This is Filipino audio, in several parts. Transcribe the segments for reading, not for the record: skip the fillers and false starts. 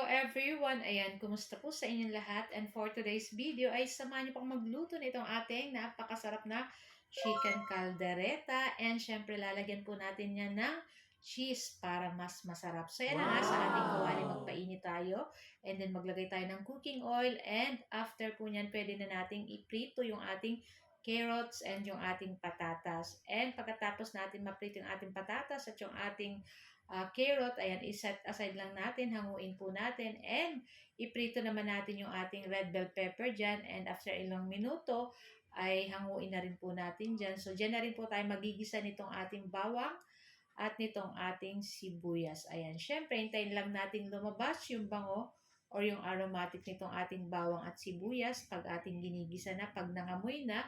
everyone! Ayan, kumusta po sa inyong lahat? And for today's video ay samahan niyo pong magluto nitong ating napakasarap na chicken caldereta. And syempre lalagyan po natin yan ng cheese para mas masarap. So yan na nga, sa ating kawali magpainit tayo. And then maglagay tayo ng cooking oil. And after po nyan, pwede na nating iprito yung ating carrots and yung ating patatas. And pagkatapos natin maprito yung ating patatas at yung ating carrot, ayan, iset aside lang natin, hanguin po natin, and iprito naman natin yung ating red bell pepper dyan, and after ilang minuto, ay hanguin na rin po natin dyan. So, dyan na rin po tayo magigisa nitong ating bawang at nitong ating sibuyas. Ayan, syempre, hintayin lang natin lumabas yung bango or yung aromatic nitong ating bawang at sibuyas. Pag ating ginigisa na, pag nangamoy na,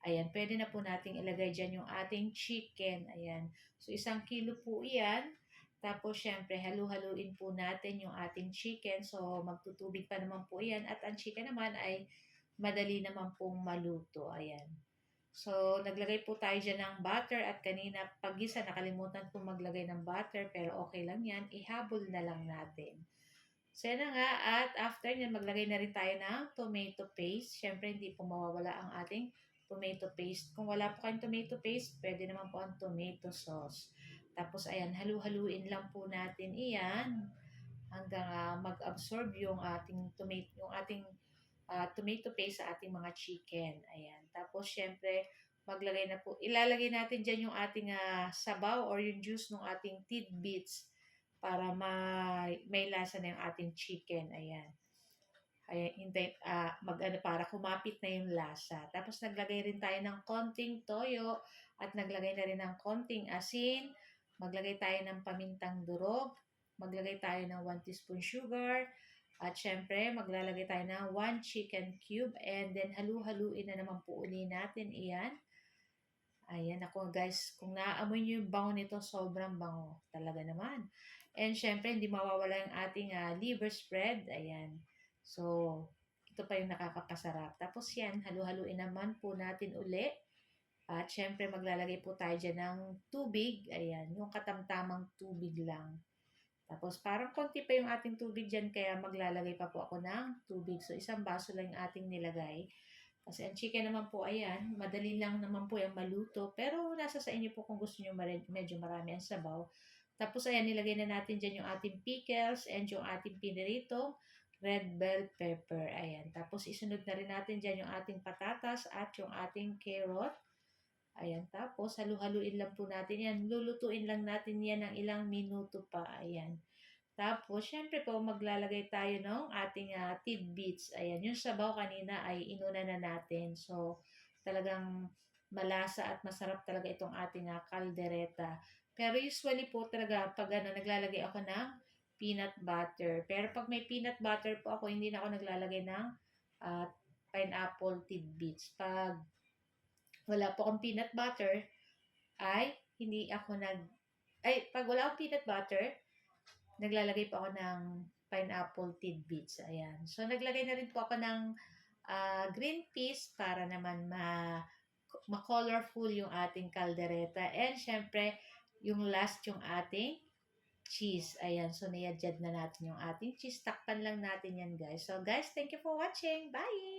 ayan, pwede na po nating ilagay dyan yung ating chicken. Ayan, so 1 kilo po yan. Tapos, syempre, halu-haluin po natin yung ating chicken. So, magtutubig pa naman po yan. At ang chicken naman ay madali naman pong maluto. Ayan. So, naglagay po tayo dyan ng butter. At kanina, paggisa, nakalimutan po maglagay ng butter. Pero okay lang yan. Ihabol na lang natin. So, yan na nga. At after nyan, maglagay na rin tayo ng tomato paste. Syempre, hindi po mawawala ang ating tomato paste. Kung wala po kayong tomato paste, pwede naman po ang tomato sauce. Tapos, ayan, halu-haluin lang po natin iyan hanggang mag-absorb yung ating tomato paste sa ating mga chicken. Ayan. Tapos, syempre, ilalagay natin dyan yung ating sabaw or yung juice ng ating tidbits para may lasa na yung ating chicken. Ayan. Ayan, para kumapit na yung lasa. Tapos naglagay rin tayo ng konting toyo at naglagay na rin ng konting asin. Maglagay tayo ng pamintang durog. Maglagay tayo ng 1 teaspoon sugar. At syempre, maglalagay tayo ng 1 chicken cube. And then halu-haluin na naman po uli natin iyan. Ayan, ako guys, kung naaamoy nyo yung bango nito, sobrang bango. Talaga naman. And syempre, hindi mawawala yung ating liver spread. Ayan. So, ito pa yung nakakapasarap. Tapos yan, halu-haluin naman po natin uli. At syempre, maglalagay po tayo dyan ng tubig. Ayan, yung katamtamang tubig lang. Tapos, parang konti pa yung ating tubig dyan, kaya maglalagay pa po ako ng tubig. So, 1 baso lang yung ating nilagay. Kasi ang chicken naman po, ayan, madali lang naman po yung maluto. Pero nasa sa inyo po kung gusto nyo medyo marami ang sabaw. Tapos ayan, nilagay na natin dyan yung ating pickles and yung ating piniritong red bell pepper. Ayan. Tapos isunod na rin natin dyan yung ating patatas at yung ating carrot. Ayan. Tapos halu-haluin lang po natin yan. Lulutuin lang natin yan ng ilang minuto pa. Ayan. Tapos, syempre po, maglalagay tayo ng ating tidbits. Ayan, yung sabaw kanina ay inuna na natin. So, talagang malasa at masarap talaga itong ating caldereta. Pero usually po talaga, pag naglalagay ako ng peanut butter. Pero pag may peanut butter po ako, hindi na ako naglalagay ng uh, pineapple tidbits. Pag wala po akong peanut butter, ay hindi ako pag wala akong peanut butter, naglalagay po ako ng pineapple tidbits. Ayan. So, naglagay na rin po ako ng green peas para naman ma-colorful yung ating caldereta. And, syempre, yung last yung ating cheese. Ayan. So, niyadjad na natin yung ating cheese. Takpan lang natin yan, guys. So, guys, thank you for watching. Bye!